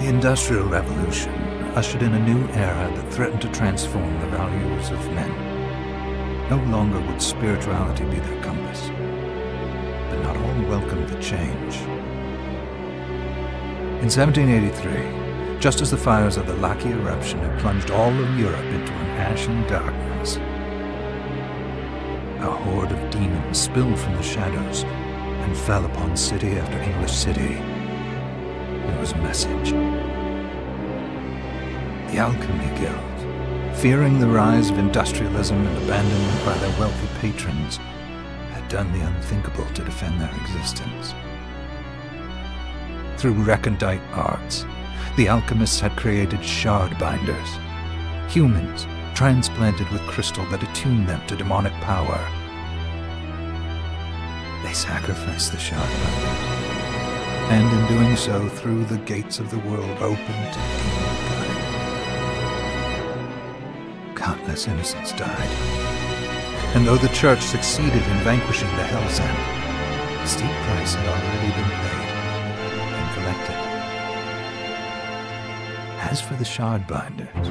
The Industrial Revolution ushered in a new era that threatened to transform the values of men. No longer would spirituality be their compass, but not all welcomed the change. In 1783, just as the fires of the Laki eruption had plunged all of Europe into an ashen darkness, a horde of demons spilled from the shadows and fell upon city after English city. It was a message. The Alchemy Guild, fearing the rise of industrialism and abandonment by their wealthy patrons, had done the unthinkable to defend their existence. Through recondite arts, the alchemists had created shard binders, humans transplanted with crystal that attuned them to demonic power. They sacrificed the shard binders, and in doing so threw the gates of the world open to demonkind. Countless innocents died, and though the Church succeeded in vanquishing the Hell's End, a steep price had already been paid and collected. As for the shard binders,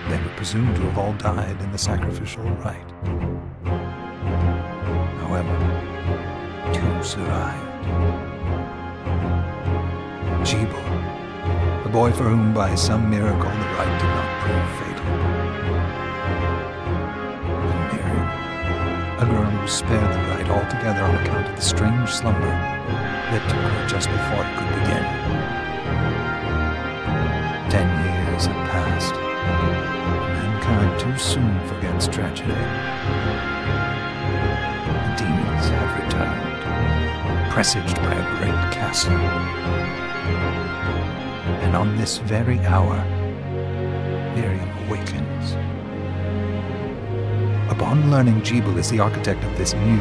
they were presumed to have all died in the sacrificial rite. However, two survived. Jibor, a boy for whom by some miracle the rite did not prove fatal. And Miriam, a girl who was spared the rite altogether on account of the strange slumber that took her just before it could begin. 10 years had passed. Mankind too soon forgets tragedy. The demons have returned, presaged by a great castle. And on this very hour, Miriam awakens. Upon learning Jibor is the architect of this new,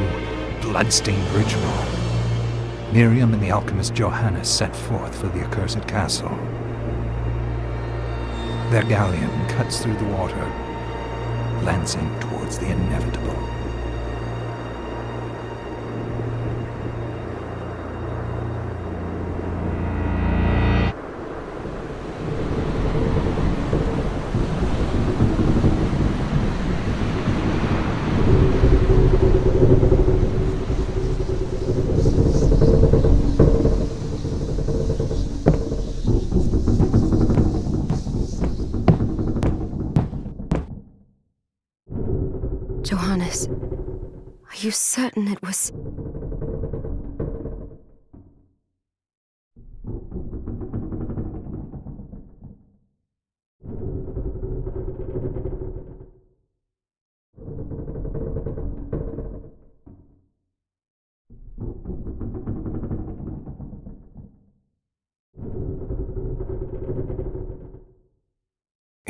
bloodstained ritual, Miriam and the alchemist Johannes set forth for the accursed castle. Their galleon cuts through the water, lancing towards the inevitable. Johannes, are you certain it was...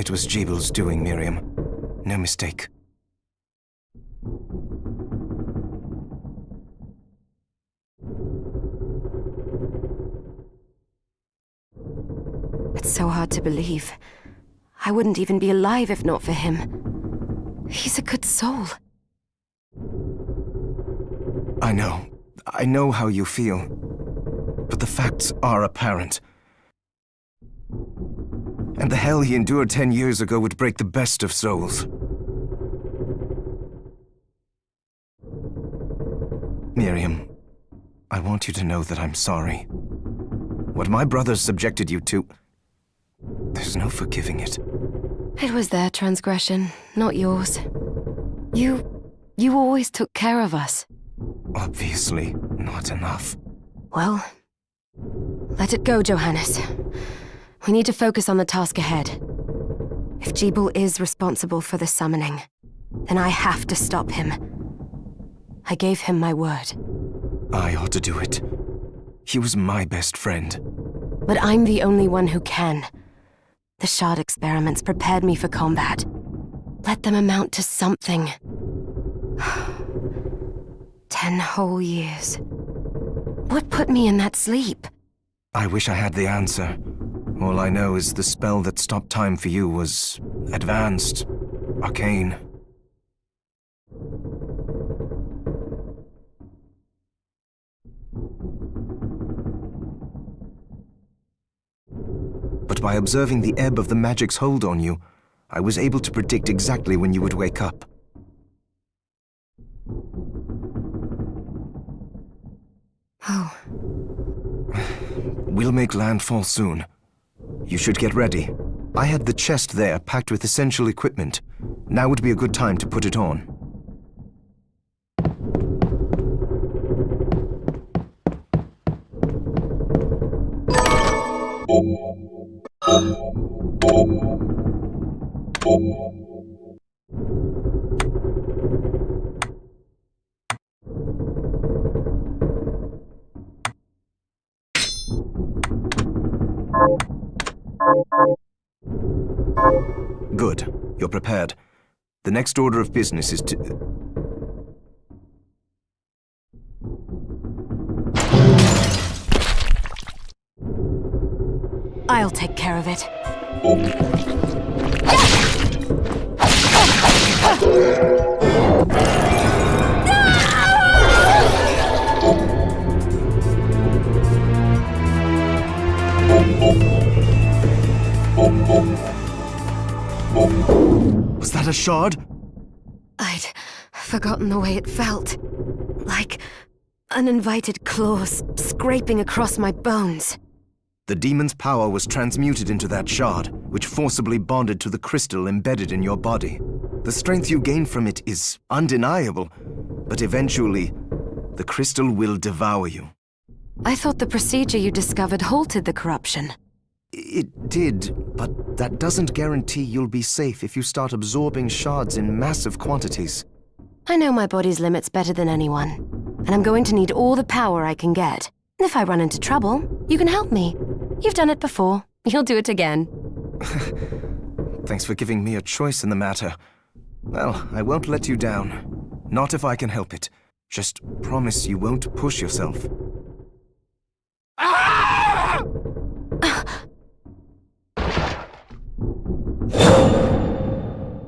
It was Jeebel's doing, Miriam. No mistake. It's so hard to believe. I wouldn't even be alive if not for him. He's a good soul. I know. I know how you feel. But the facts are apparent. And the hell he endured 10 years ago would break the best of souls. Miriam, I want you to know that I'm sorry. What my brothers subjected you to, there's no forgiving it. It was their transgression, not yours. You always took care of us. Obviously, not enough. Well, let it go, Johannes. We need to focus on the task ahead. If Jeebel is responsible for the summoning, then I have to stop him. I gave him my word. I ought to do it. He was my best friend. But I'm the only one who can. The shard experiments prepared me for combat. Let them amount to something. 10 whole years. What put me in that sleep? I wish I had the answer. All I know is the spell that stopped time for you was advanced, arcane. But by observing the ebb of the magic's hold on you, I was able to predict exactly when you would wake up. Oh. We'll make landfall soon. You should get ready. I had the chest there packed with essential equipment. Now would be a good time to put it on. Good. You're prepared. The next order of business is to... I'll take care of it. Was that a shard? I'd forgotten the way it felt. Like uninvited claws scraping across my bones. The demon's power was transmuted into that shard, which forcibly bonded to the crystal embedded in your body. The strength you gain from it is undeniable, but eventually, the crystal will devour you. I thought the procedure you discovered halted the corruption. It did, but that doesn't guarantee you'll be safe if you start absorbing shards in massive quantities. I know my body's limits better than anyone, and I'm going to need all the power I can get. If I run into trouble, you can help me. You've done it before. You'll do it again. Thanks for giving me a choice in the matter. Well, I won't let you down. Not if I can help it. Just promise you won't push yourself.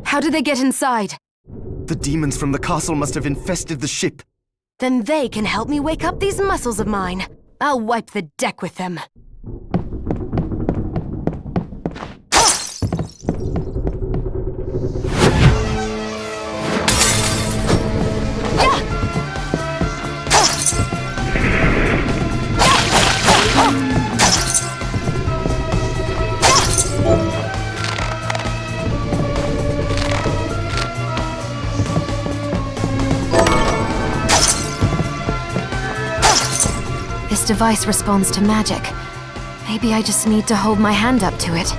How did they get inside? The demons from the castle must have infested the ship. Then they can help me wake up these muscles of mine. I'll wipe the deck with them. This device responds to magic. Maybe I just need to hold my hand up to it.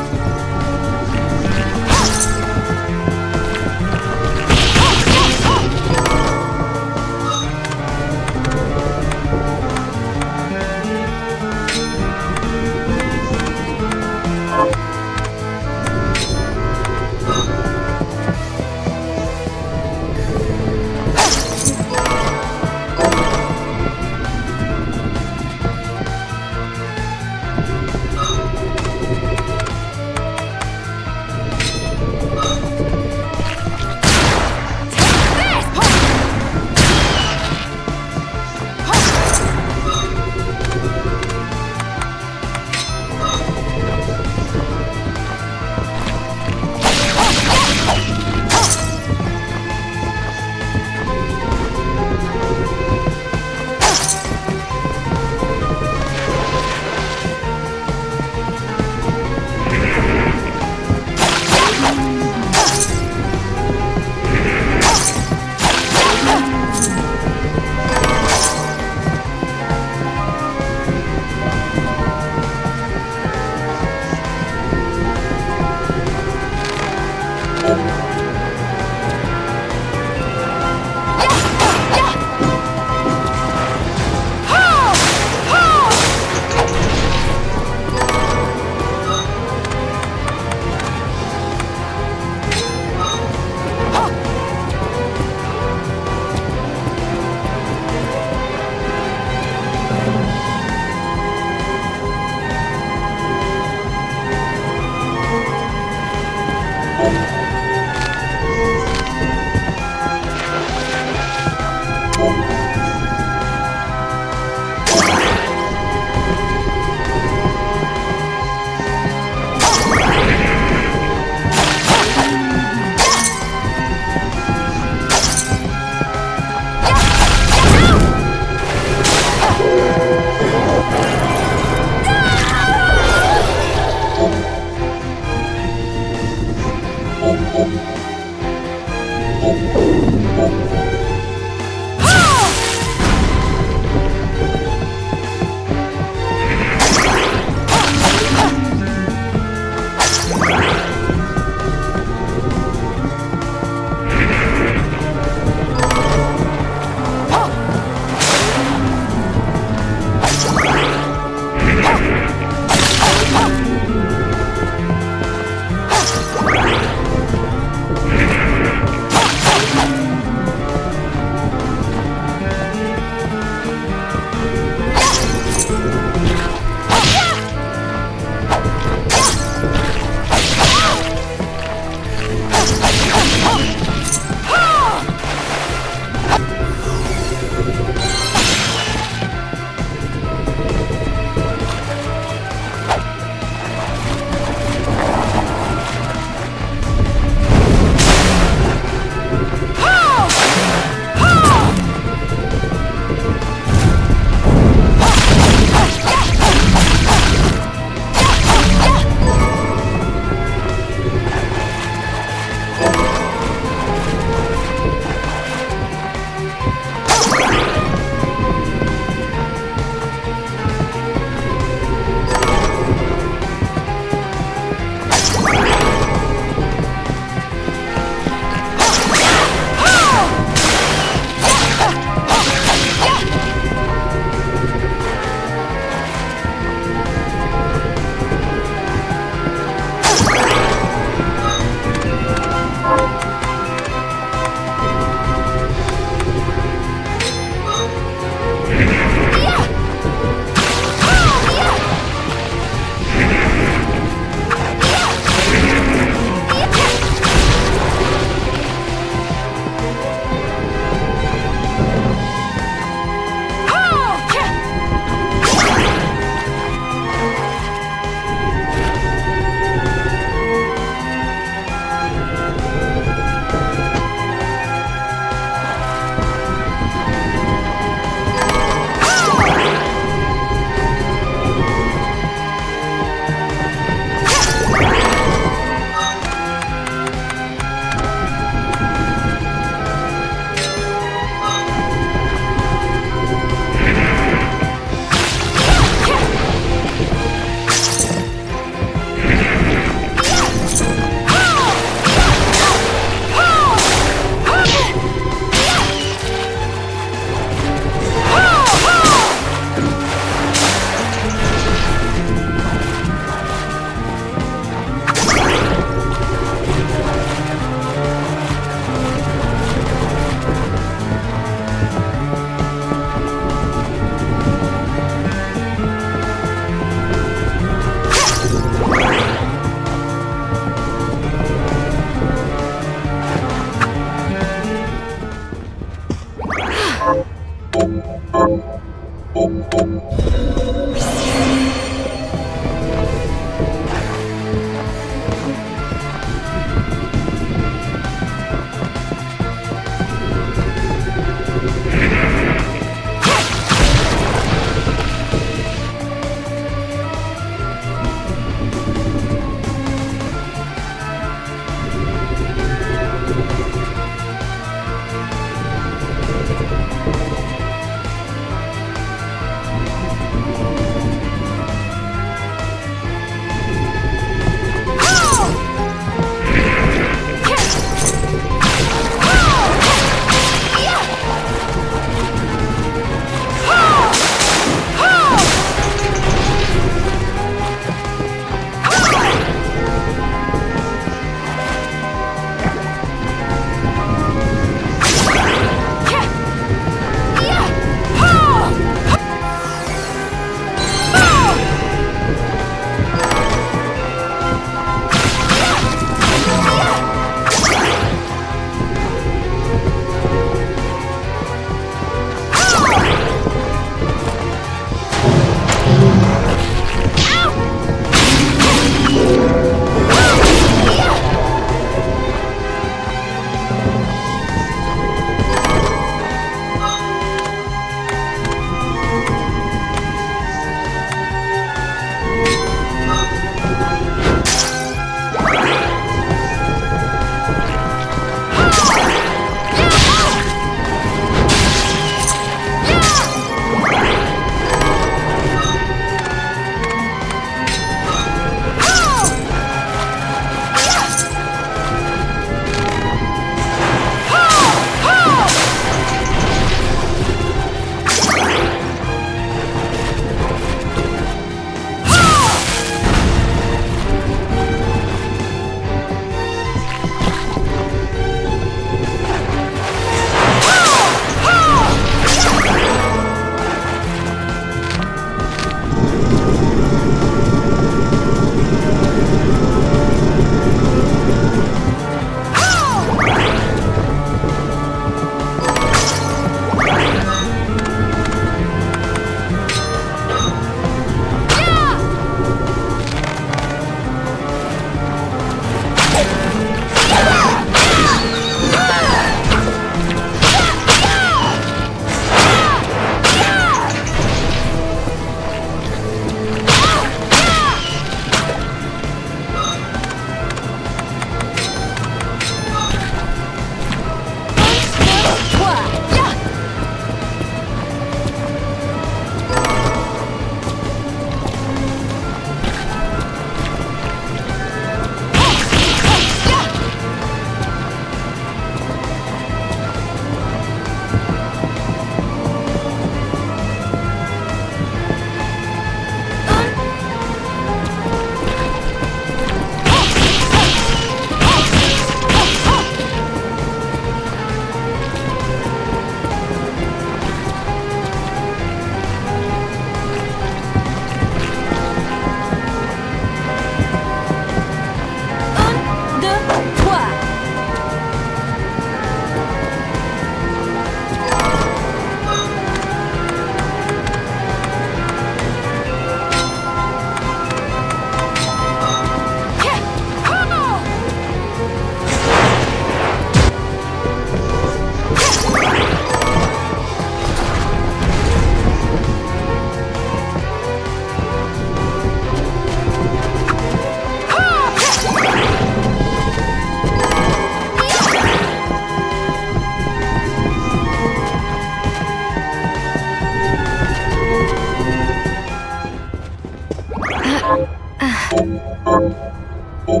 So,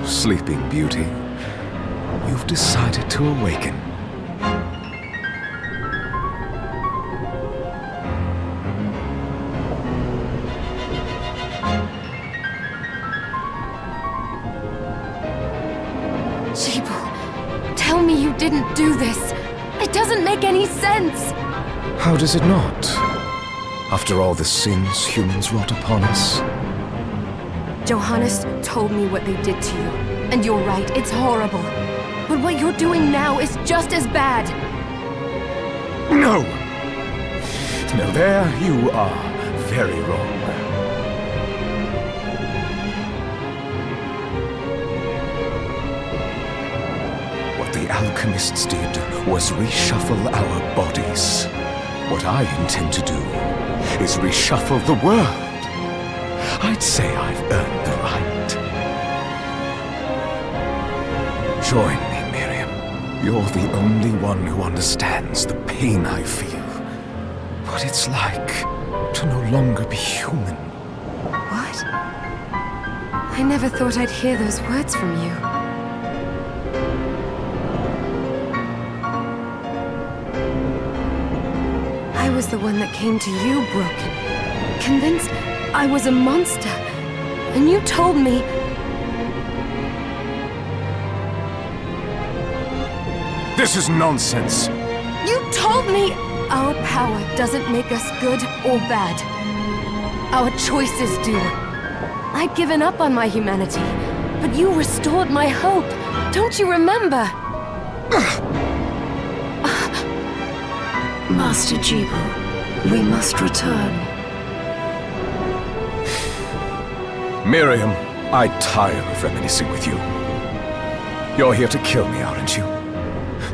Sleeping Beauty, you've decided to awaken. Jeeble, tell me you didn't do this. It doesn't make any sense. How does it not? After all the sins humans wrought upon us? Johannes told me what they did to you. And you're right, it's horrible. But what you're doing now is just as bad. No! No, there you are very wrong. What the alchemists did was reshuffle our bodies. What I intend to do is reshuffle the world. I'd say I've earned the right. Join me, Miriam. You're the only one who understands the pain I feel. What it's like to no longer be human. What? I never thought I'd hear those words from you. I was the one that came to you broken, convinced I was a monster, and you told me... This is nonsense! You told me our power doesn't make us good or bad. Our choices do. I'd given up on my humanity, but you restored my hope. Don't you remember? Master Jeeble, we must return. Miriam, I tire of reminiscing with you. You're here to kill me, aren't you?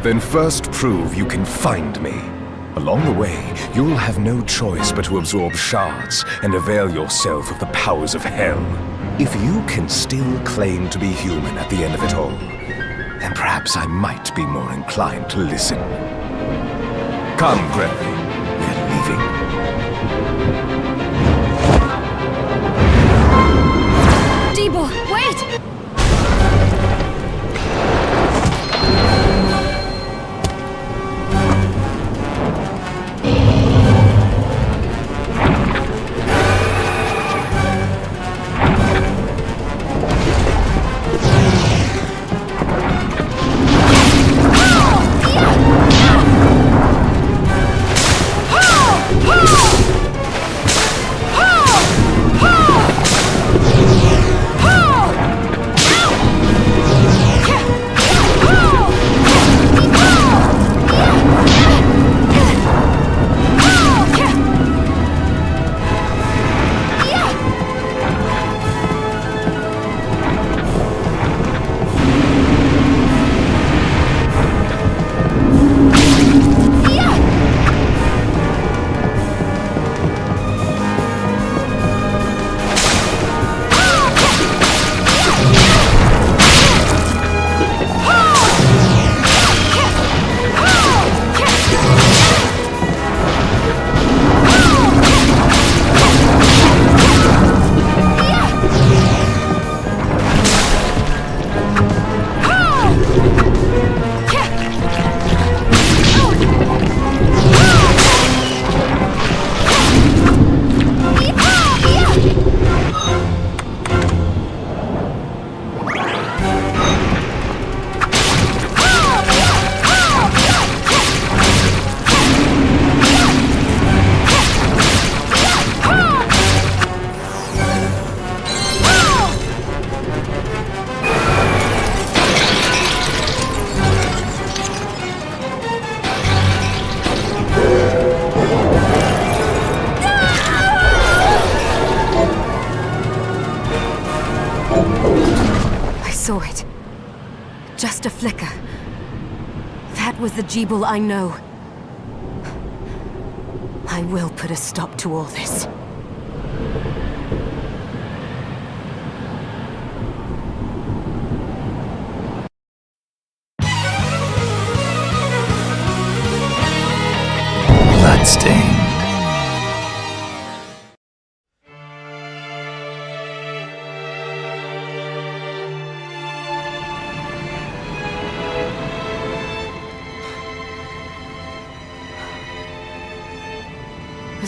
Then first prove you can find me. Along the way, you'll have no choice but to absorb shards and avail yourself of the powers of hell. If you can still claim to be human at the end of it all, then perhaps I might be more inclined to listen. Come, Gregory. We're leaving. Jeeble, wait! Saw it. Just a flicker. That was the Jeeble I know. I will put a stop to all this.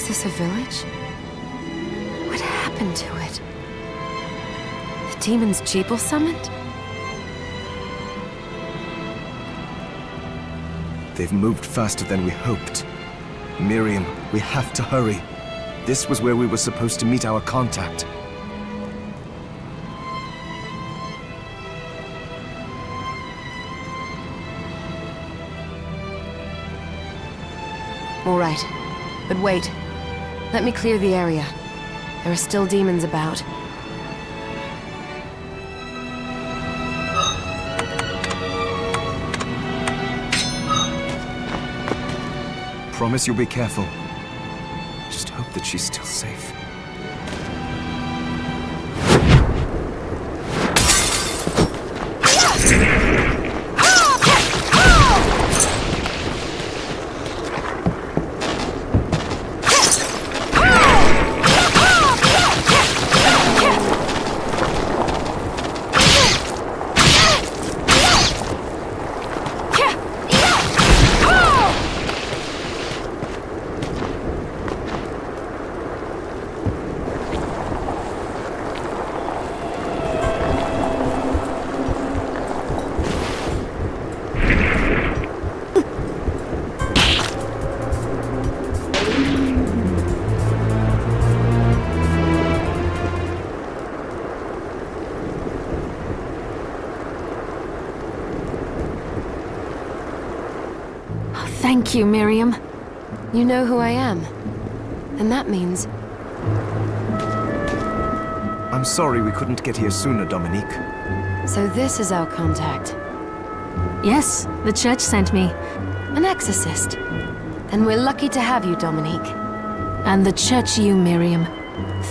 Was this a village? What happened to it? The demons Jeeble summoned? They've moved faster than we hoped. Miriam, we have to hurry. This was where we were supposed to meet our contact. All right. But wait. Let me clear the area. There are still demons about. Promise you'll be careful. Just hope that she's still safe. Thank you, Miriam. You know who I am. And that means... I'm sorry we couldn't get here sooner, Dominique. So this is our contact. Yes, the church sent me. An exorcist. Then we're lucky to have you, Dominique. And the church you, Miriam.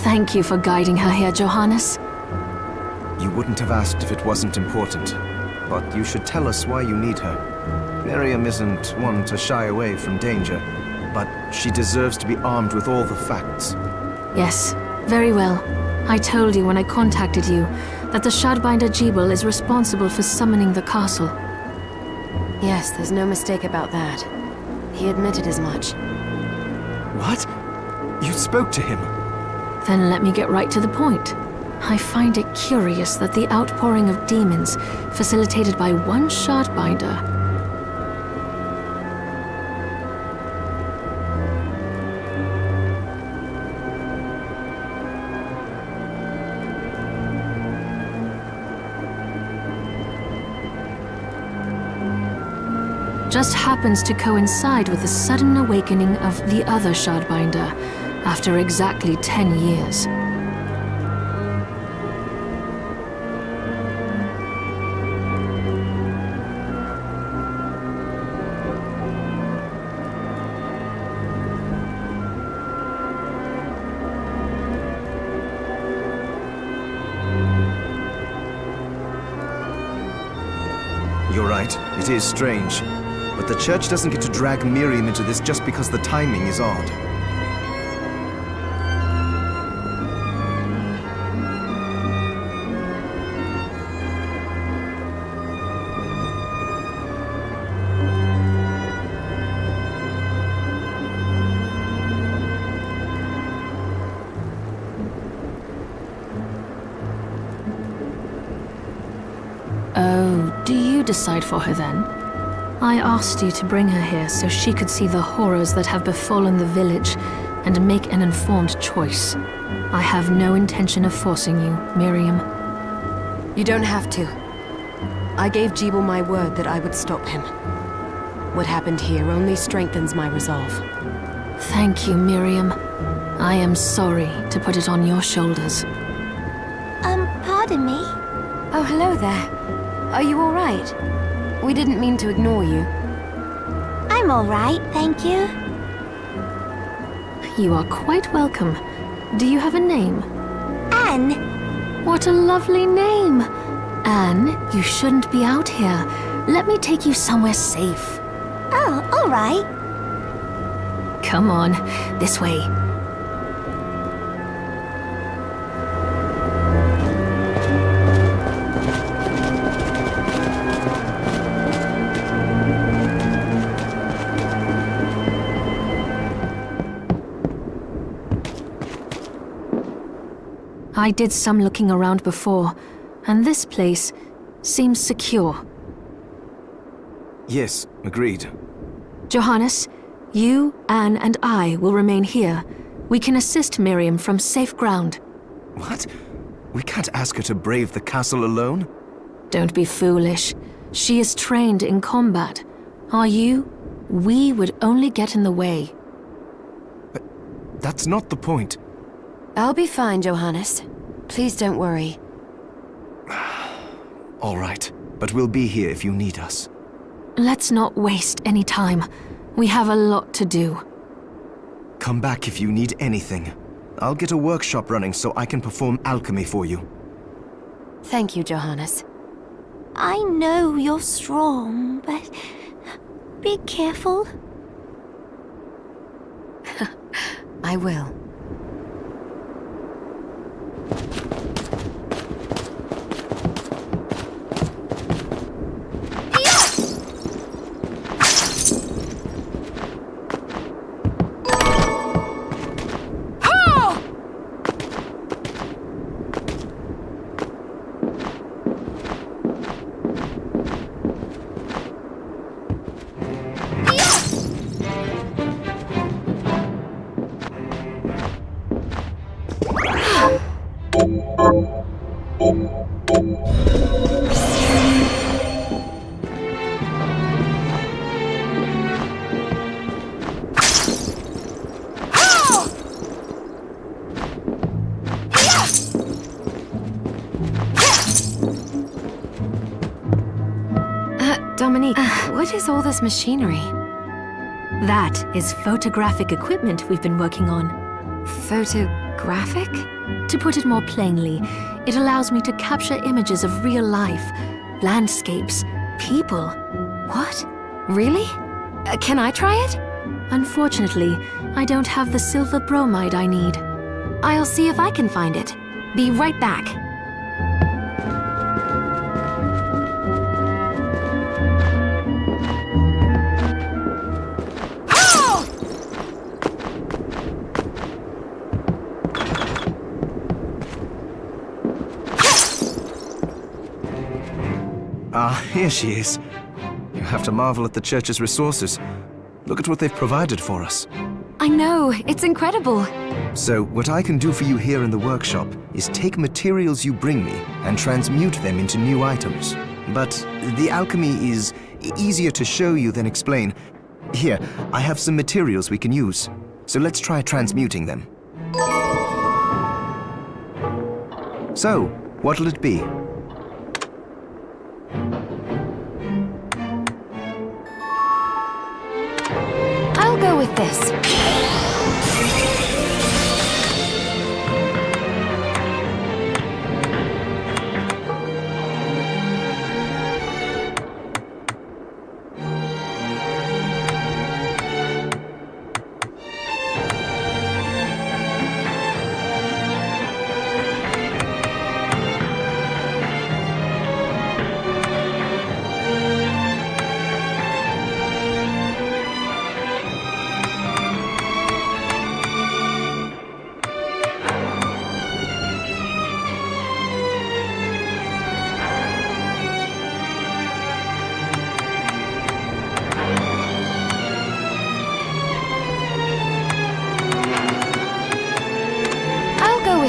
Thank you for guiding her here, Johannes. You wouldn't have asked if it wasn't important. But you should tell us why you need her. Miriam isn't one to shy away from danger, but she deserves to be armed with all the facts. Yes, very well. I told you when I contacted you that the Shardbinder Jeeble is responsible for summoning the castle. Yes, there's no mistake about that. He admitted as much. What? You spoke to him? Then let me get right to the point. I find it curious that the outpouring of demons, facilitated by one Shardbinder, just happens to coincide with the sudden awakening of the other Shardbinder after exactly 10 years. You're right, it is strange. But the church doesn't get to drag Miriam into this just because the timing is odd. Oh, do you decide for her then? I asked you to bring her here so she could see the horrors that have befallen the village and make an informed choice. I have no intention of forcing you, Miriam. You don't have to. I gave Jeeble my word that I would stop him. What happened here only strengthens my resolve. Thank you, Miriam. I am sorry to put it on your shoulders. Pardon me? Oh, hello there. Are you all right? We didn't mean to ignore you. I'm all right, thank you. You are quite welcome. Do you have a name? Anne. What a lovely name! Anne, you shouldn't be out here. Let me take you somewhere safe. Oh, all right. Come on, this way. I did some looking around before, and this place seems secure. Yes, agreed. Johannes, you, Anne, and I will remain here. We can assist Miriam from safe ground. What? We can't ask her to brave the castle alone? Don't be foolish. She is trained in combat. Are you? We would only get in the way. That's not the point. I'll be fine, Johannes. Please don't worry. All right, but we'll be here if you need us. Let's not waste any time. We have a lot to do. Come back if you need anything. I'll get a workshop running so I can perform alchemy for you. Thank you, Johannes. I know you're strong, but be careful. I will. Dominique, what is all this machinery? That is photographic equipment we've been working on. Photographic? To put it more plainly, it allows me to capture images of real life, landscapes, people. What? Really? Can I try it? Unfortunately, I don't have the silver bromide I need. I'll see if I can find it. Be right back. Here she is. You have to marvel at the church's resources. Look at what they've provided for us. I know, it's incredible. So, what I can do for you here in the workshop is take materials you bring me and transmute them into new items. But the alchemy is easier to show you than explain. Here, I have some materials we can use. So let's try transmuting them. So, what'll it be? I'll go with this.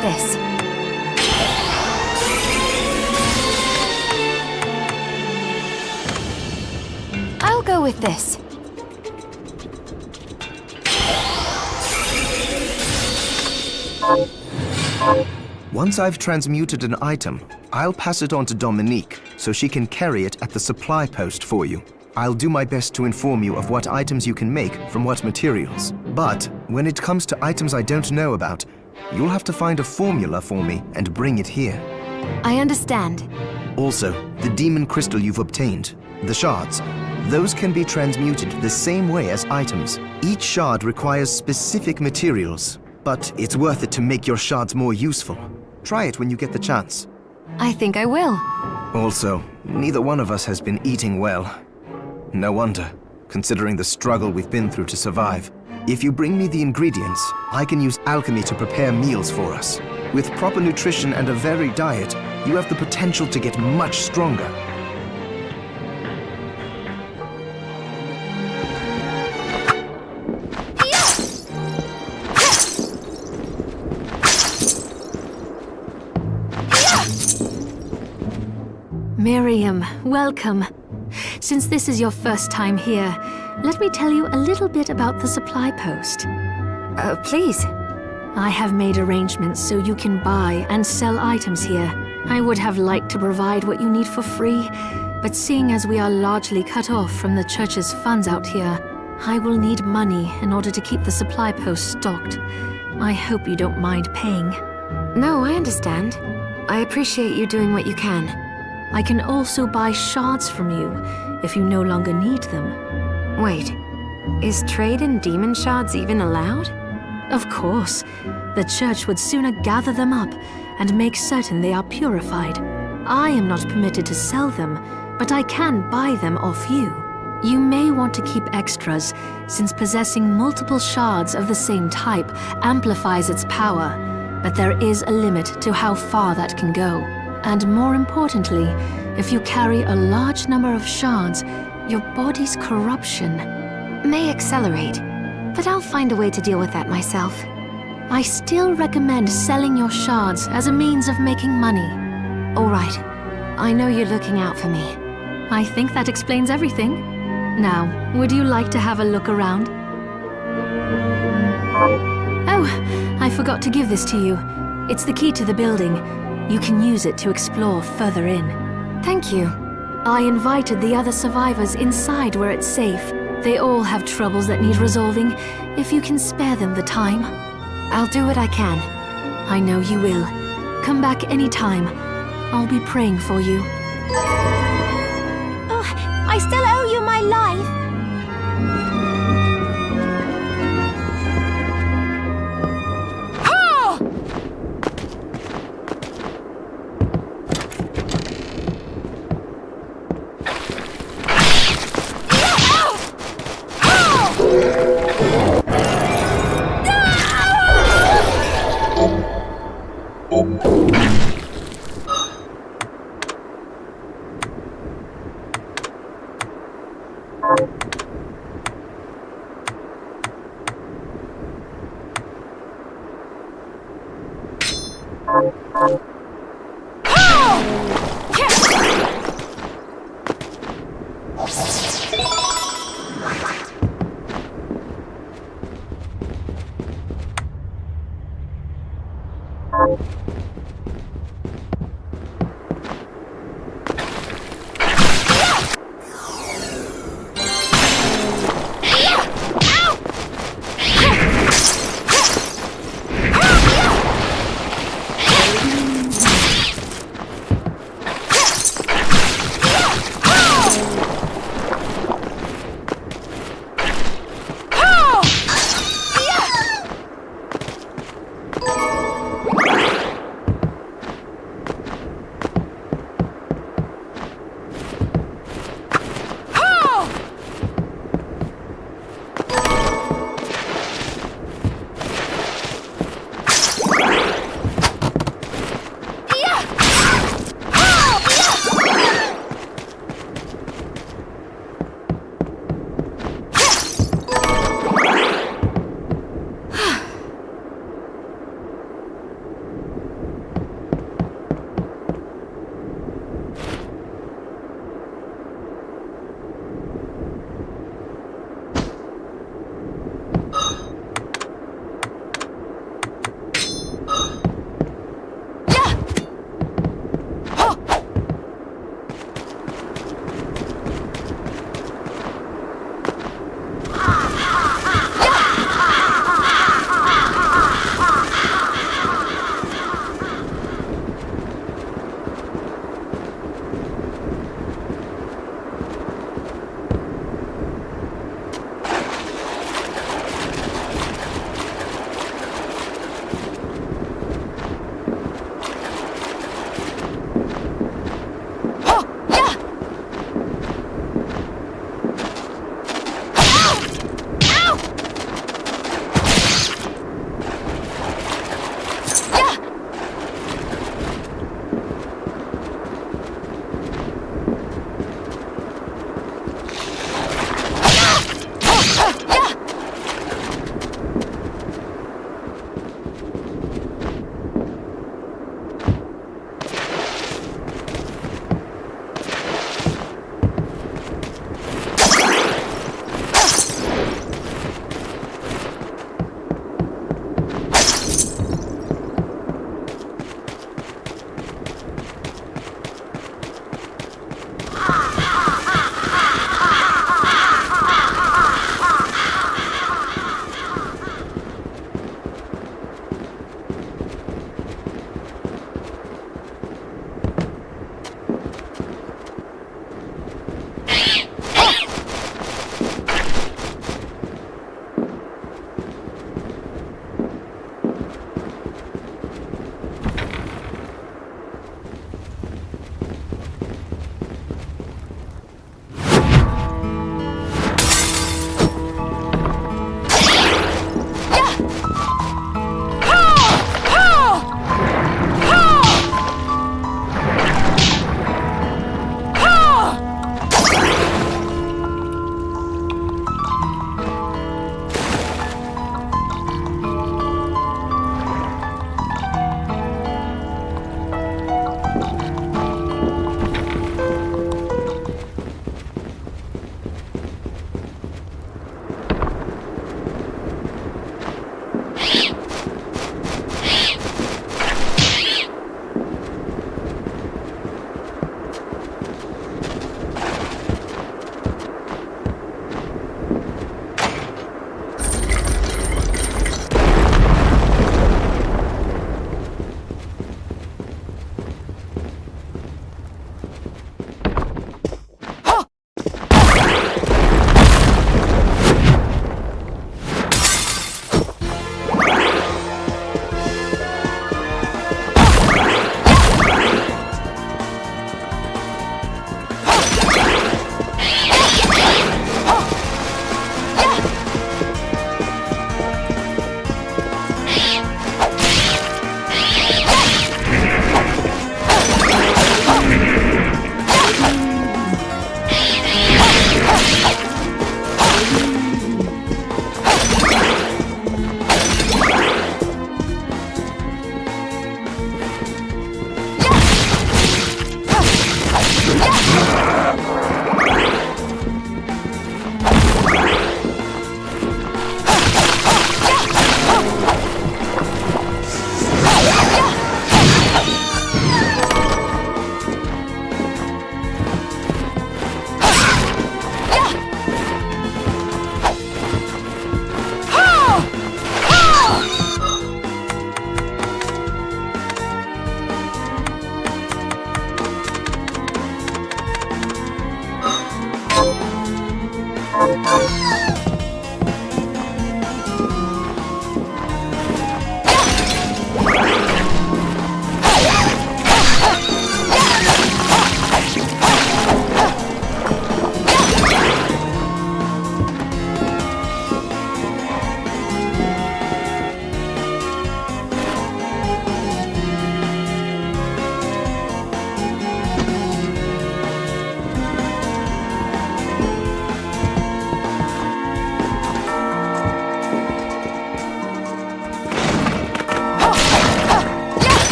This. I'll go with this. Once I've transmuted an item, I'll pass it on to Dominique so she can carry it at the supply post for you. I'll do my best to inform you of what items you can make from what materials. But when it comes to items I don't know about, you'll have to find a formula for me and bring it here. I understand. Also, the demon crystal you've obtained, the shards, those can be transmuted the same way as items. Each shard requires specific materials, but it's worth it to make your shards more useful. Try it when you get the chance. I think I will. Also, neither one of us has been eating well. No wonder, considering the struggle we've been through to survive. If you bring me the ingredients, I can use alchemy to prepare meals for us. With proper nutrition and a varied diet, you have the potential to get much stronger. Miriam, welcome. Since this is your first time here, let me tell you a little bit about the supply post. Please. I have made arrangements so you can buy and sell items here. I would have liked to provide what you need for free, but seeing as we are largely cut off from the church's funds out here, I will need money in order to keep the supply post stocked. I hope you don't mind paying. No, I understand. I appreciate you doing what you can. I can also buy shards from you if you no longer need them. Wait, is trade in demon shards even allowed? Of course. The church would sooner gather them up and make certain they are purified. I am not permitted to sell them, but I can buy them off you. You may want to keep extras, since possessing multiple shards of the same type amplifies its power, but there is a limit to how far that can go. And more importantly, if you carry a large number of shards, your body's corruption May accelerate, but I'll find a way to deal with that myself. I still recommend selling your shards as a means of making money. All right. I know you're looking out for me. I think that explains everything. Now, would you like to have a look around? Oh, I forgot to give this to you. It's the key to the building. You can use it to explore further in. Thank you. I invited the other survivors inside where it's safe. They all have troubles that need resolving, if you can spare them the time. I'll do what I can. I know you will. Come back anytime. I'll be praying for you. Oh, I still owe you my life.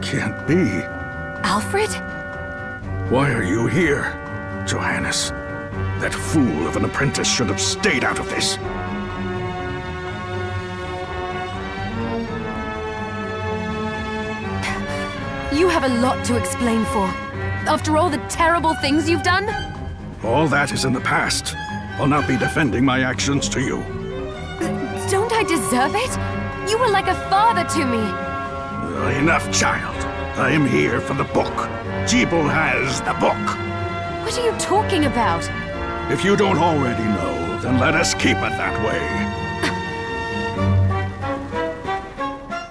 Can't be. Alfred? Why are you here, Johannes? That fool of an apprentice should have stayed out of this. You have a lot to explain for. After all the terrible things you've done? All that is in the past. I'll not be defending my actions to you. Don't I deserve it? You were like a father to me. Enough, child. I am here for the book. Jeeble has the book. What are you talking about? If you don't already know, then let us keep it that way.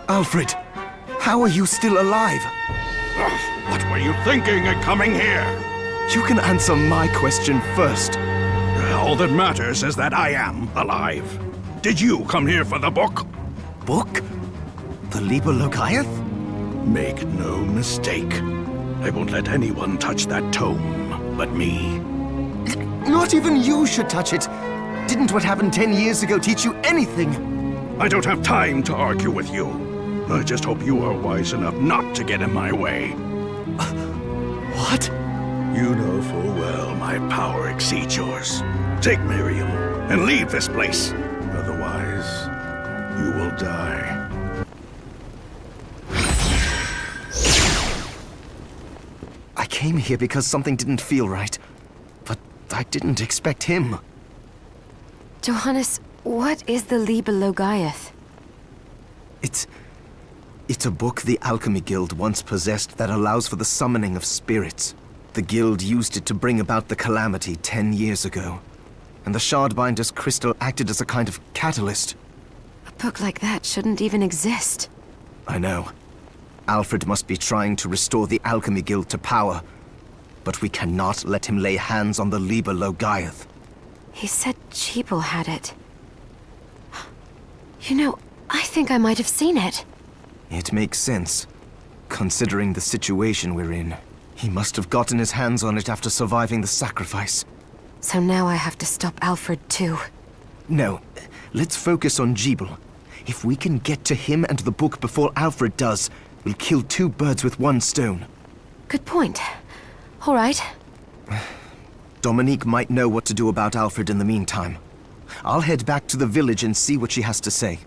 Alfred, how are you still alive? What were you thinking at coming here? You can answer my question first. All that matters is that I am alive. Did you come here for the book? Book? The Liber Logaeth? Make no mistake. I won't let anyone touch that tome but me. Not even you should touch it. Didn't what happened 10 years ago teach you anything? I don't have time to argue with you. I just hope you are wise enough not to get in my way. What? You know full well my power exceeds yours. Take Miriam and leave this place. Otherwise, you will die. I came here because something didn't feel right. But I didn't expect him. Johannes, what is the Liber Logaeth? It's a book the Alchemy Guild once possessed that allows for the summoning of spirits. The Guild used it to bring about the calamity 10 years ago. And the Shardbinder's crystal acted as a kind of catalyst. A book like that shouldn't even exist. I know. Alfred must be trying to restore the Alchemy Guild to power. But we cannot let him lay hands on the Liber Logaeth. He said Jeeble had it. You know, I think I might have seen it. It makes sense, considering the situation we're in. He must have gotten his hands on it after surviving the sacrifice. So now I have to stop Alfred too. No, let's focus on Jeeble. If we can get to him and the book before Alfred does, we'll kill two birds with one stone. Good point. All right. Dominique might know what to do about Alfred in the meantime. I'll head back to the village and see what she has to say.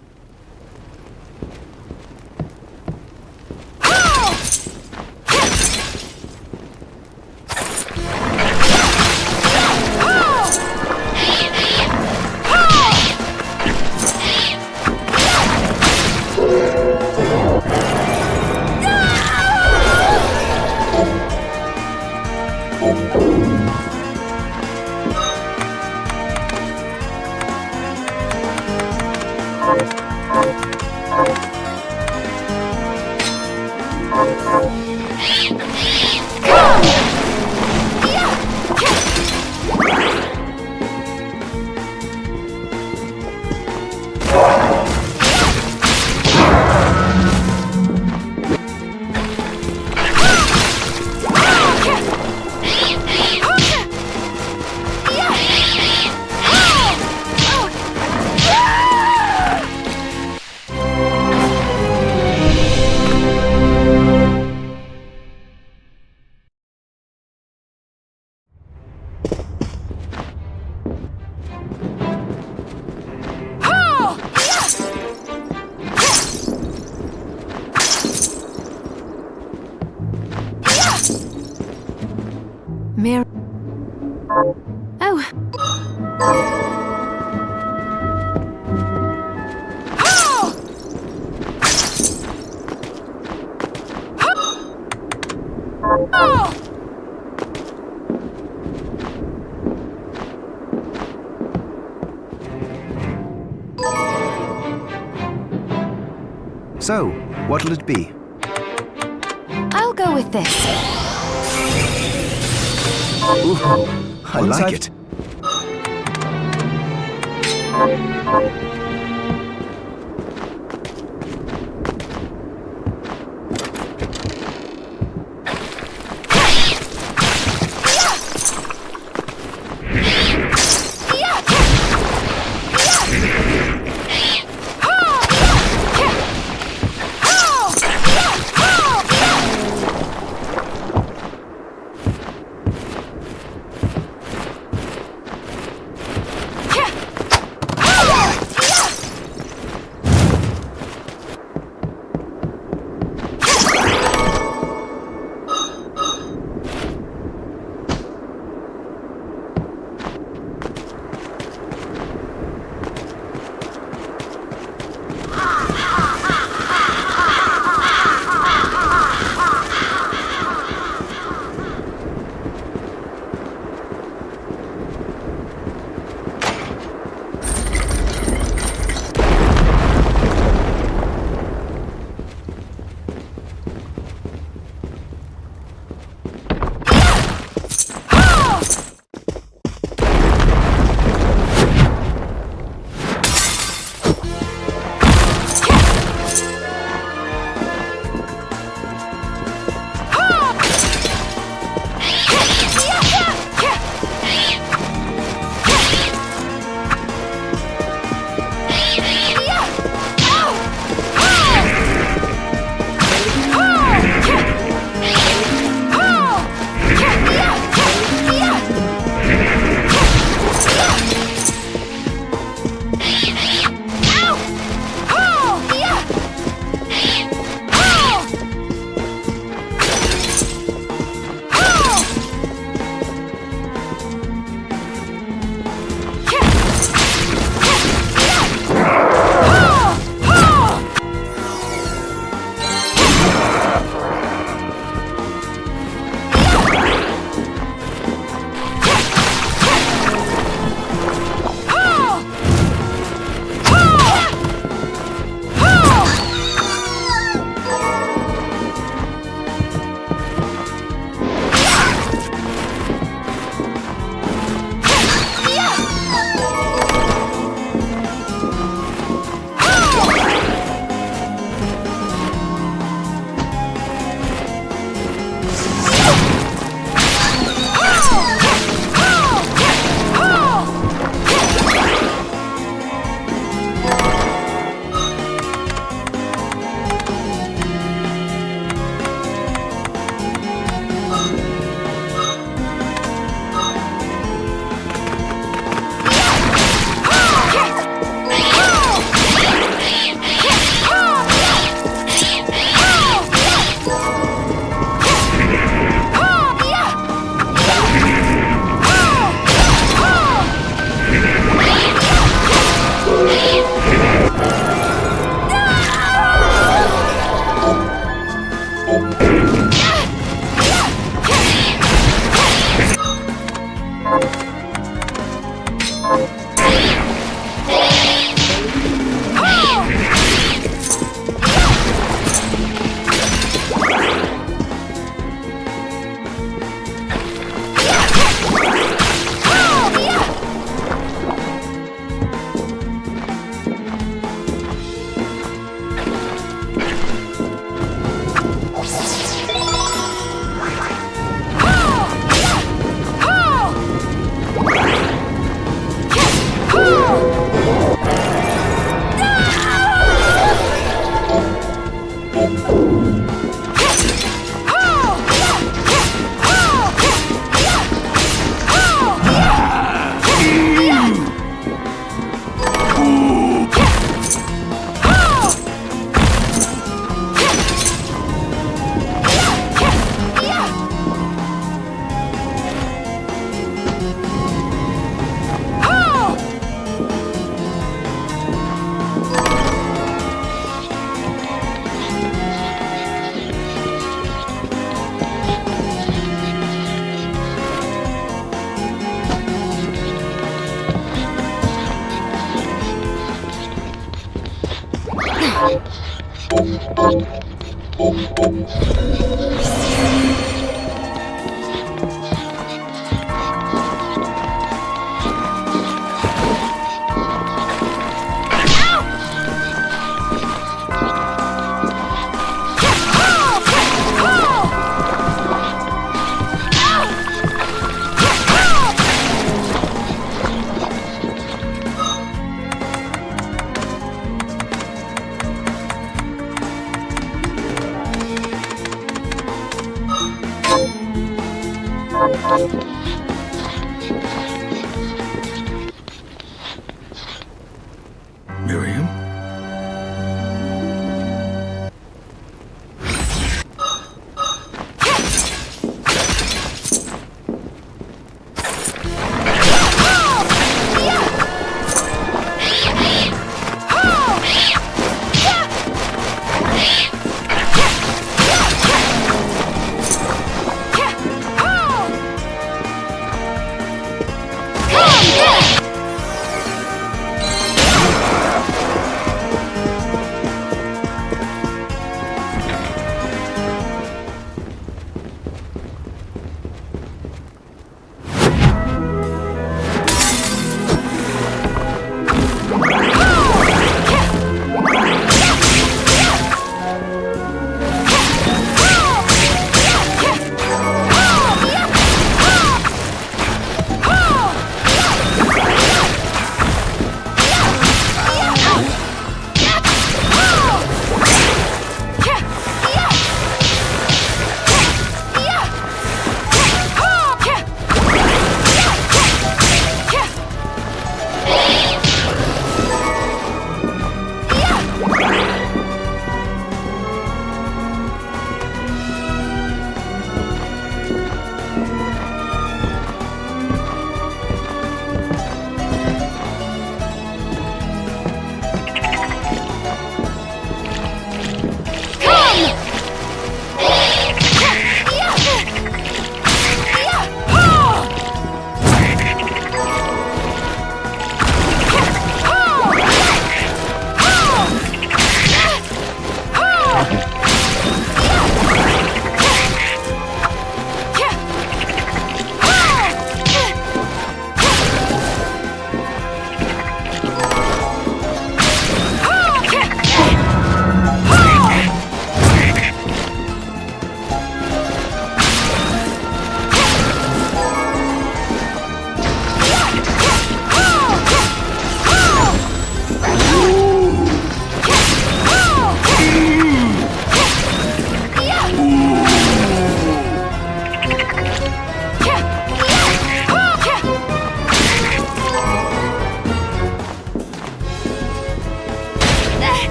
So, what'll it be? I'll go with this. Ooh, I like it.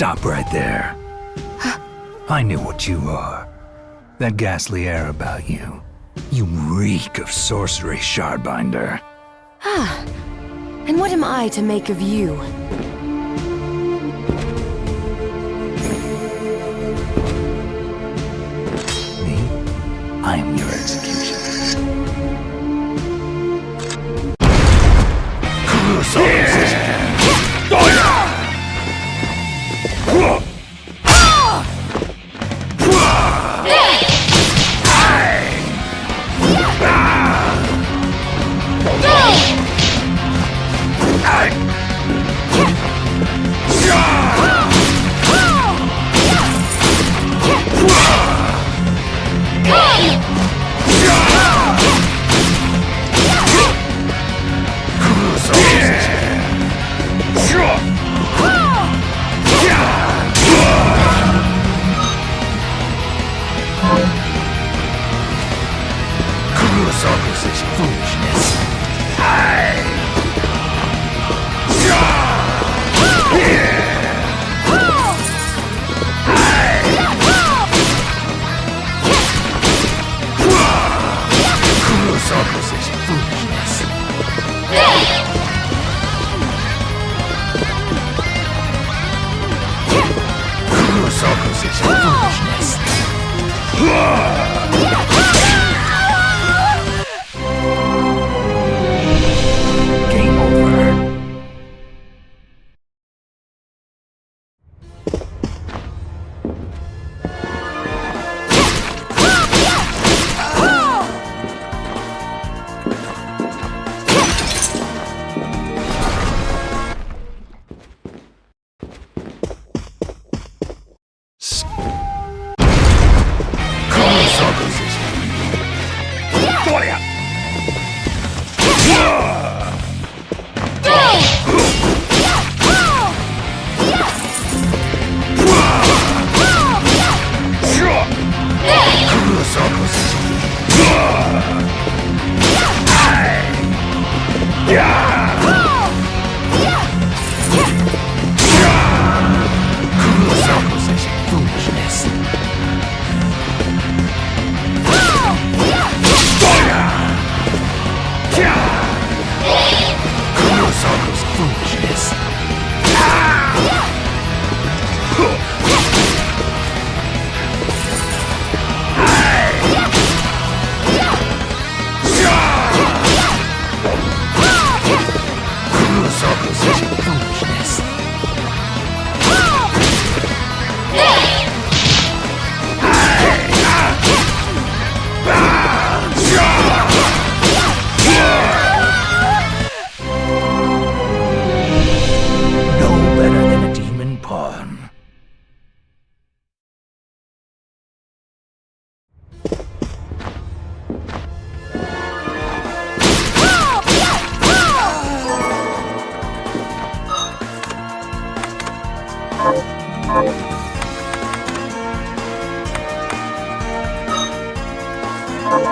Stop right there. I knew what you are. That ghastly air about you. You reek of sorcery, Shardbinder. Ah, and what am I to make of you? Me? I am your executioner.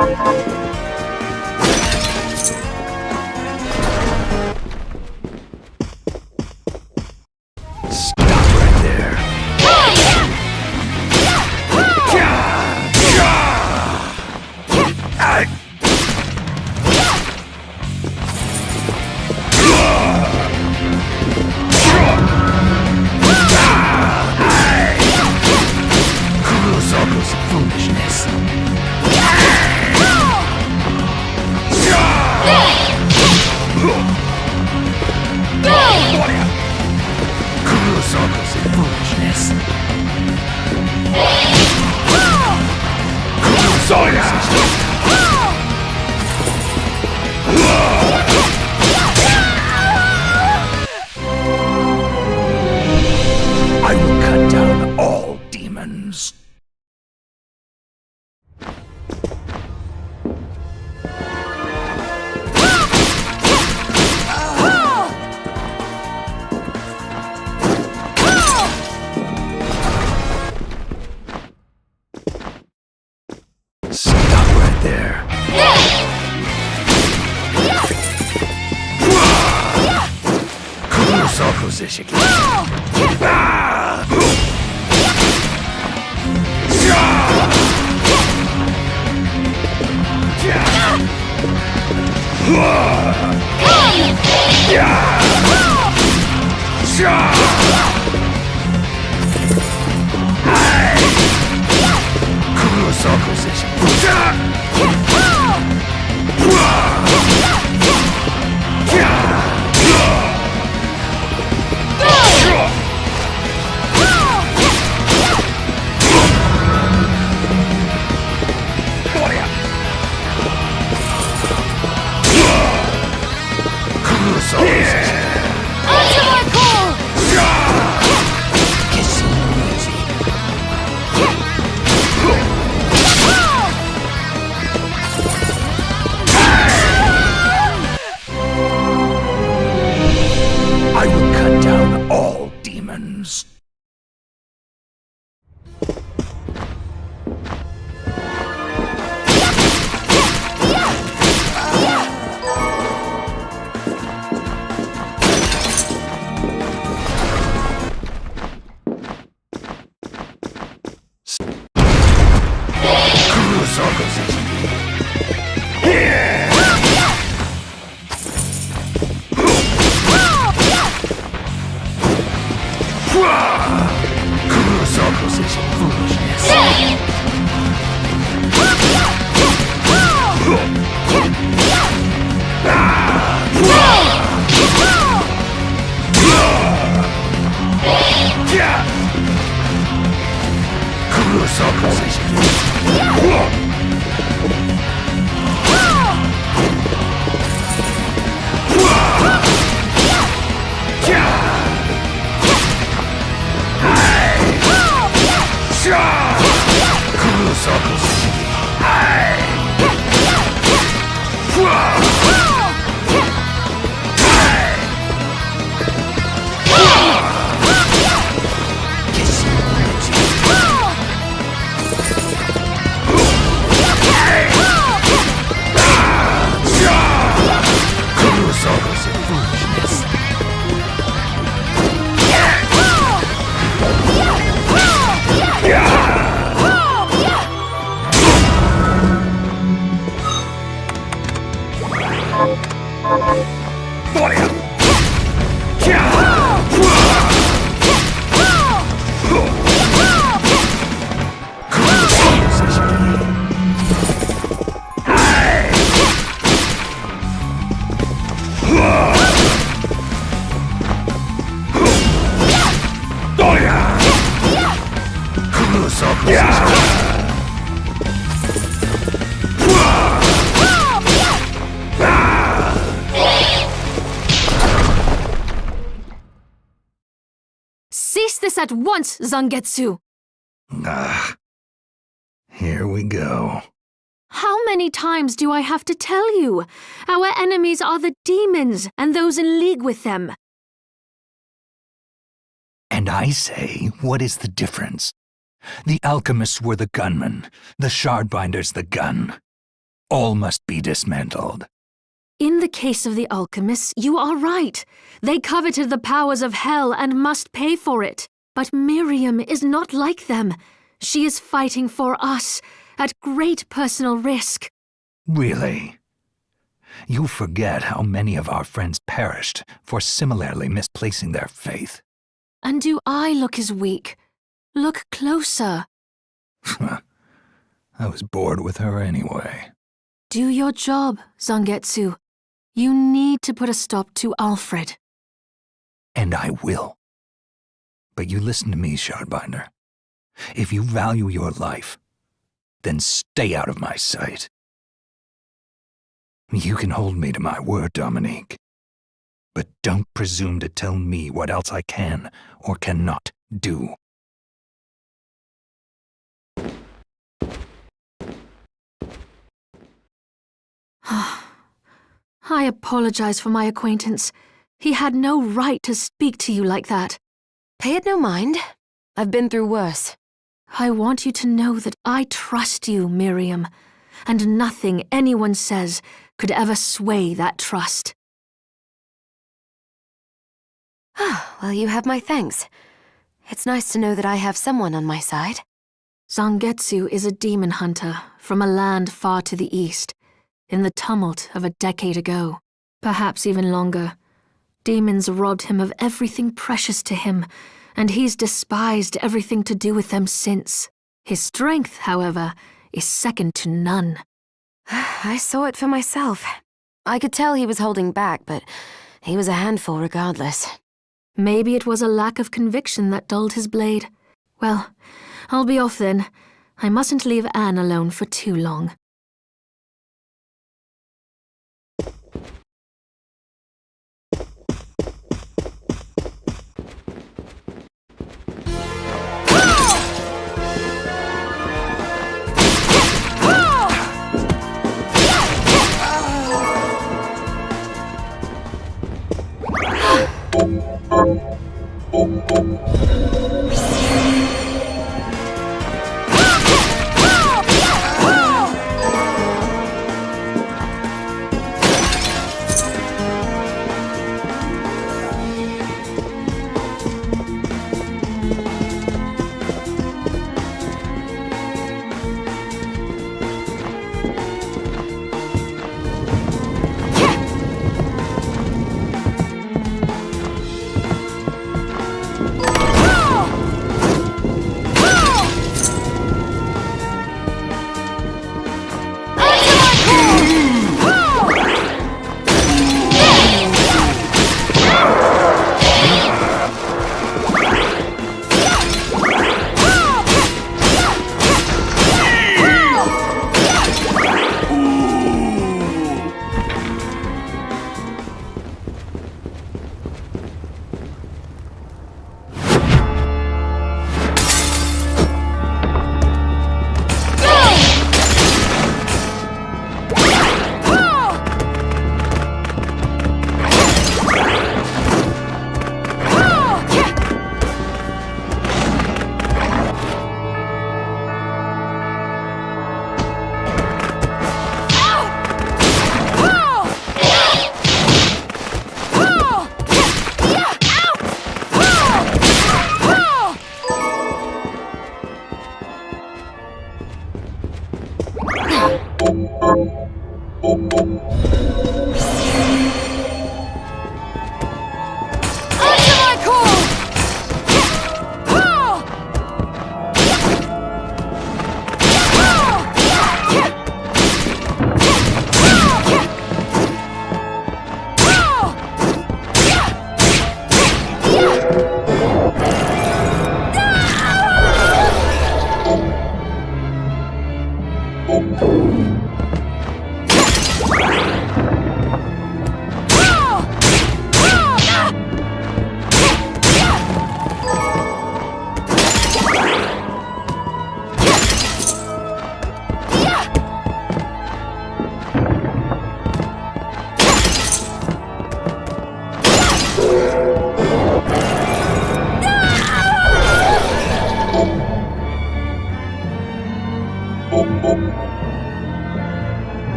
Stop right there. Kurosawa's foolishness. Kurosawa's foolishness. I will cut down all demons. Stop right there. Kurosawa's Answer my call! I will cut down all demons. Cease this at once, Zangetsu! Here we go. How many times do I have to tell you? Our enemies are the demons and those in league with them. And I say, what is the difference? The alchemists were the gunmen, the shardbinders the gun. all must be dismantled. In the case of the alchemists, you are right. They coveted the powers of hell and must pay for it. But Miriam is not like them. She is fighting for us, at great personal risk. Really? You forget how many of our friends perished for similarly misplacing their faith. And do I look as weak? Look closer. I was bored with her anyway. Do your job, Zangetsu. You need to put a stop to Alfred. And I will. But you listen to me, Shardbinder. If you value your life, then stay out of my sight. You can hold me to my word, Dominique. But don't presume to tell me what else I can or cannot do. I apologize for my acquaintance. He had no right to speak to you like that. Pay it no mind. I've been through worse. I want you to know that I trust you, Miriam, and nothing anyone says could ever sway that trust. Well, you have my thanks. It's nice to know that I have someone on my side. Zangetsu is a demon hunter from a land far to the east, in the tumult of a decade ago, perhaps even longer. Demons robbed him of everything precious to him, and he's despised everything to do with them since. His strength, however, is second to none. I saw it for myself. I could tell he was holding back, but he was a handful regardless. Maybe it was a lack of conviction that dulled his blade. Well, I'll be off then. I mustn't leave Anne alone for too long.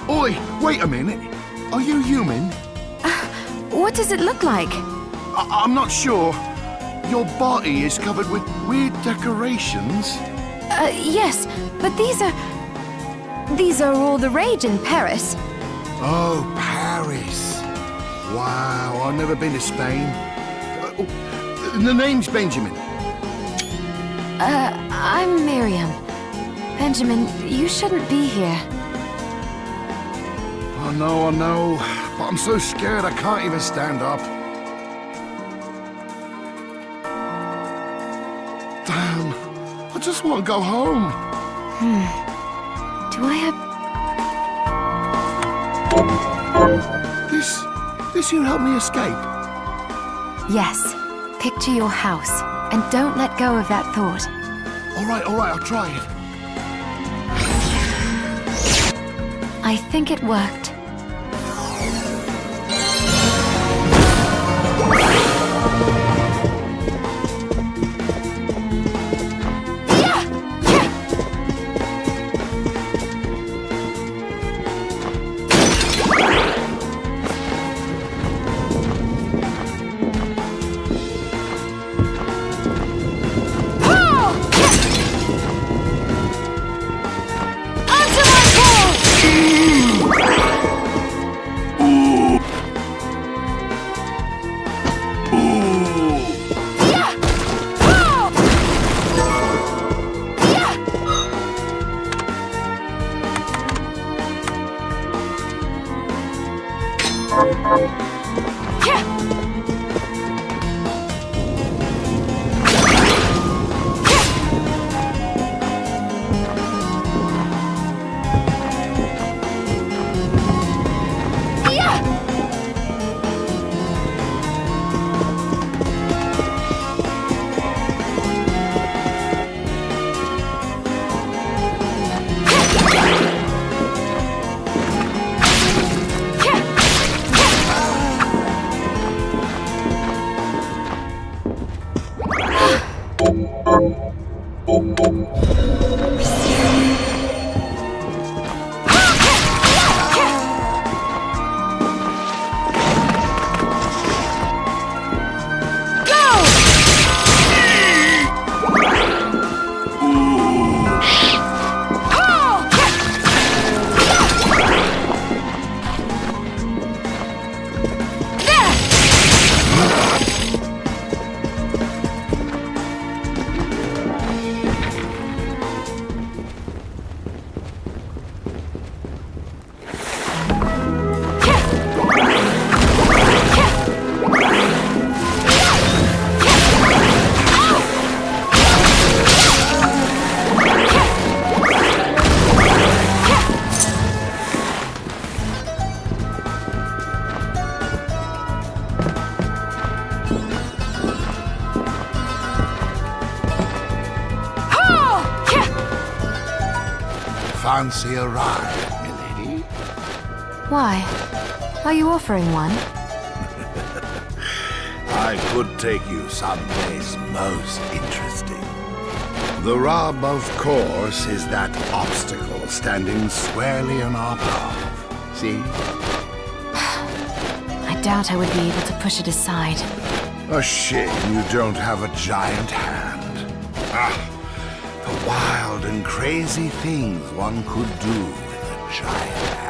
Oi, wait a minute. Are you human? What does it look like? I'm not sure. Your body is covered with weird decorations. Yes, but these are all the rage in Paris. Oh, Paris. Wow, I've never been to Spain. The name's Benjamin. I'm Miriam. Benjamin, you shouldn't be here. I know, but I'm so scared I can't even stand up. Damn, I just want to go home. Do I have... This you help me escape? Yes. Picture your house, and don't let go of that thought. All right, I'll try it. I think it worked. fancy a ride, milady? Why? Are you offering one? I could take you someplace most interesting. The rub, of course, is that obstacle standing squarely in our path. See? I doubt I would be able to push it aside. A shame you don't have a giant hand. Ah, the wild and crazy things one could do with a giant hand.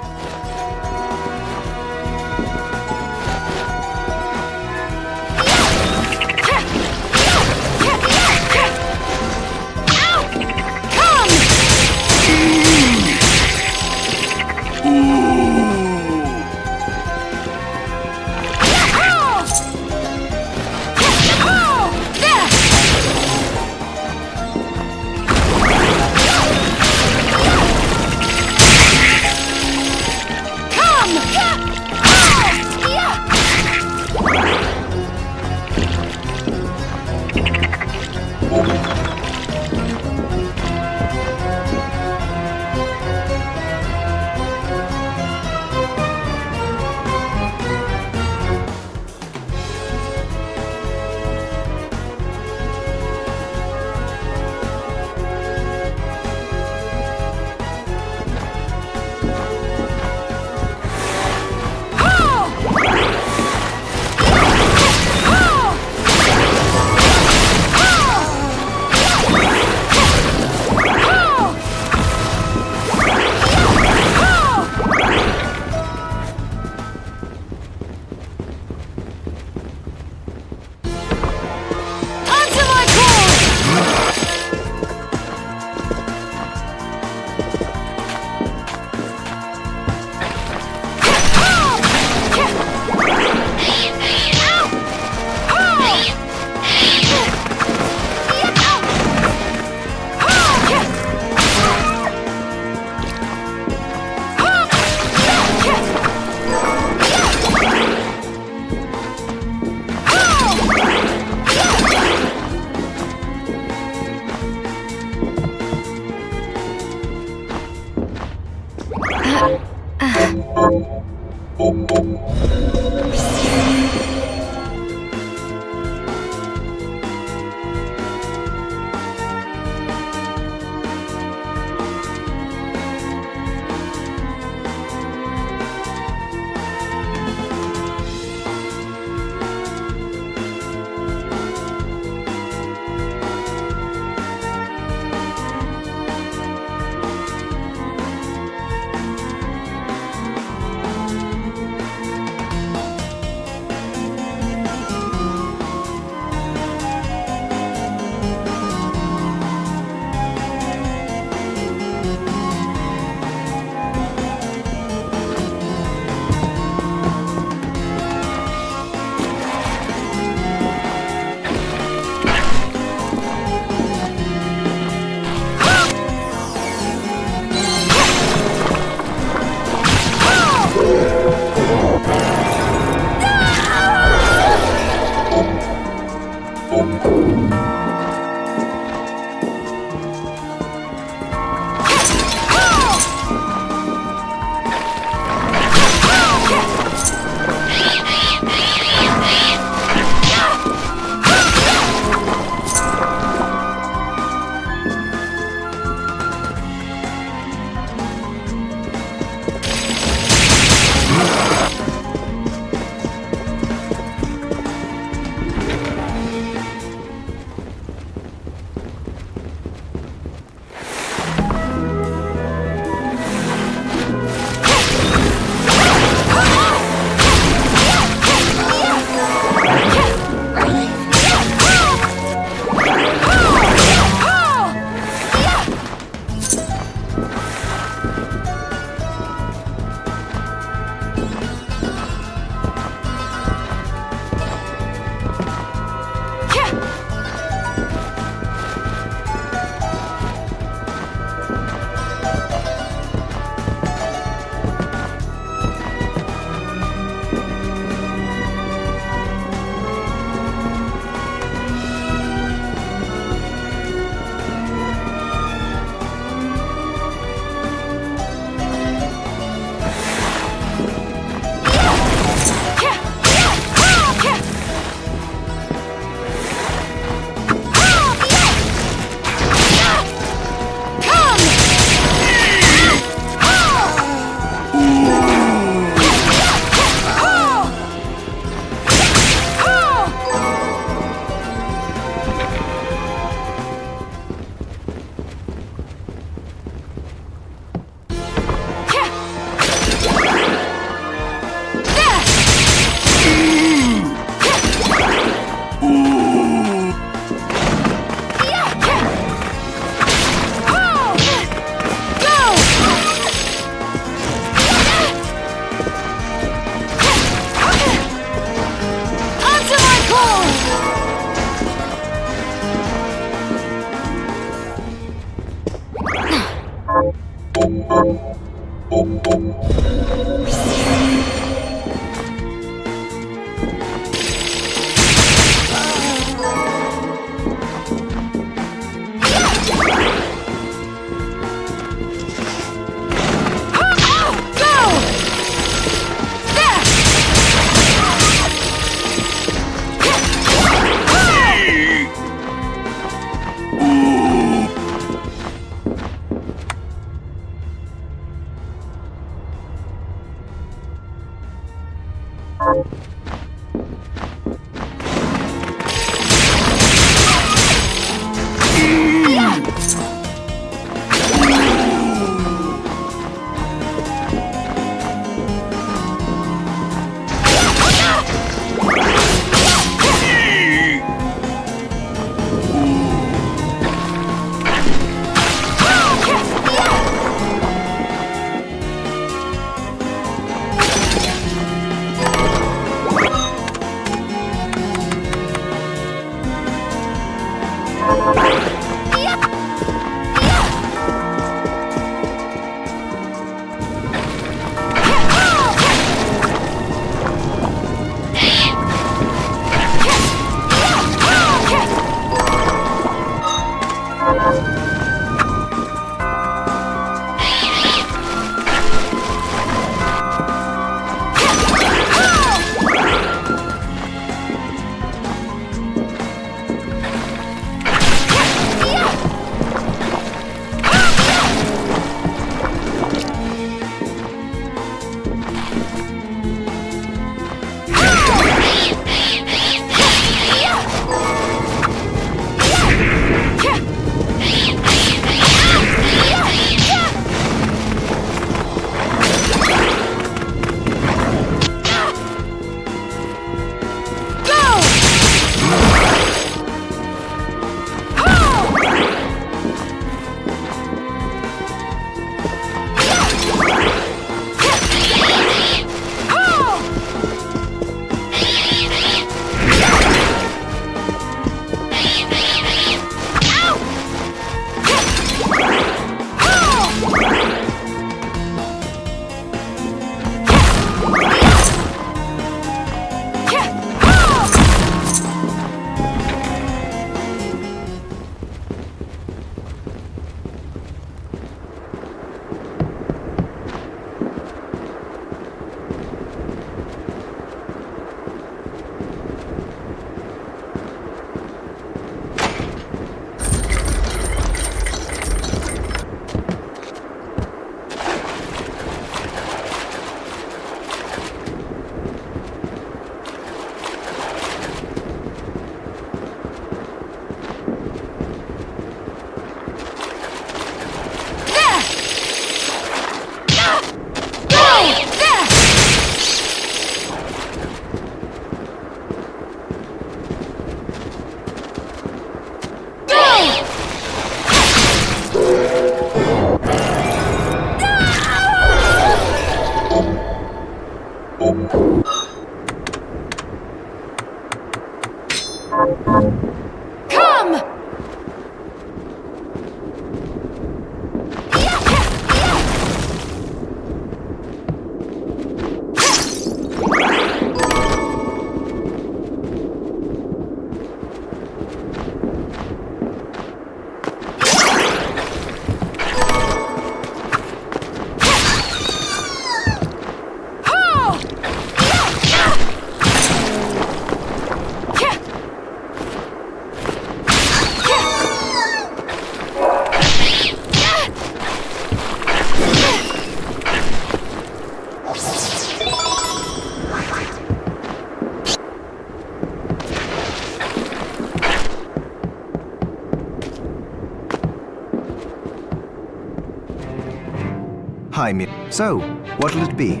Hi, So, what'll it be?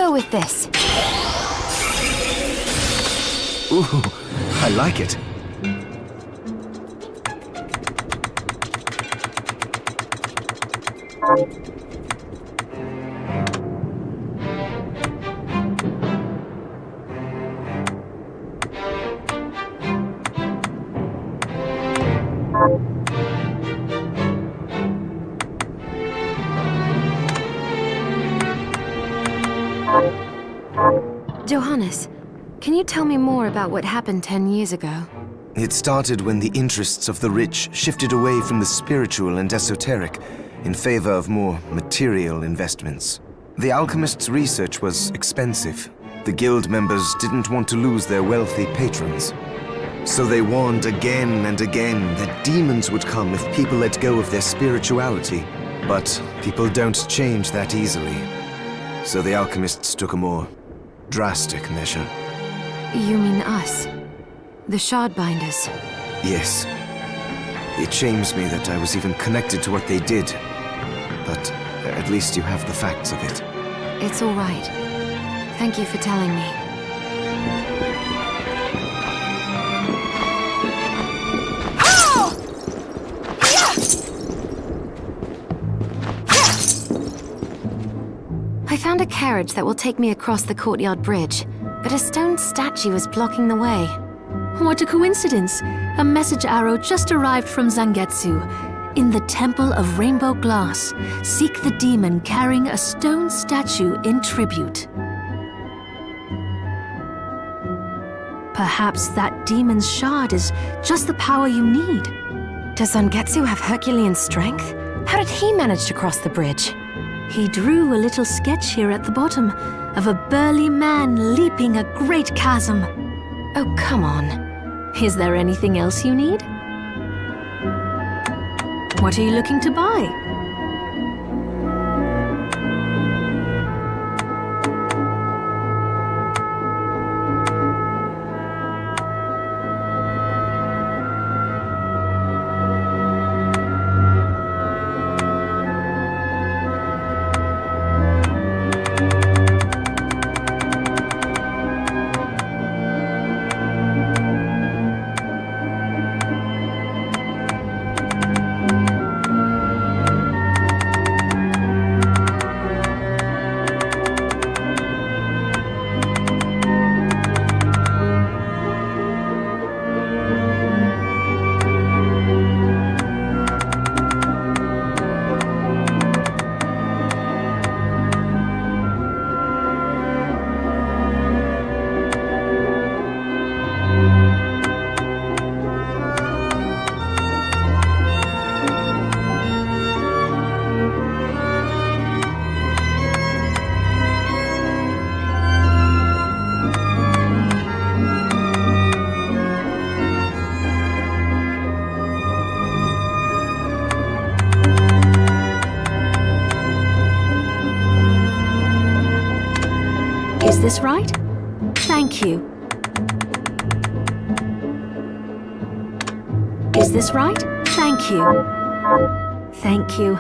go with this. Ooh, I like it. Johannes, can you tell me more about what happened 10 years ago? It started when the interests of the rich shifted away from the spiritual and esoteric in favor of more material investments. The alchemists' research was expensive. The guild members didn't want to lose their wealthy patrons. So they warned again and again that demons would come if people let go of their spirituality. But people don't change that easily. So the alchemists took a more drastic measure. You mean us? The Shardbinders? Yes. It shames me that I was even connected to what they did. But at least you have the facts of it. It's all right. Thank you for telling me. I found a carriage that will take me across the courtyard bridge, but a stone statue is blocking the way. What a coincidence! A message arrow just arrived from Zangetsu. In the Temple of Rainbow Glass, seek the demon carrying a stone statue in tribute. Perhaps that demon's shard is just the power you need. Does Zangetsu have Herculean strength? How did he manage to cross the bridge? He drew a little sketch here at the bottom of a burly man leaping a great chasm. Oh, come on. Is there anything else you need? What are you looking to buy? Is this right? Thank you. Is this right? Thank you. Thank you.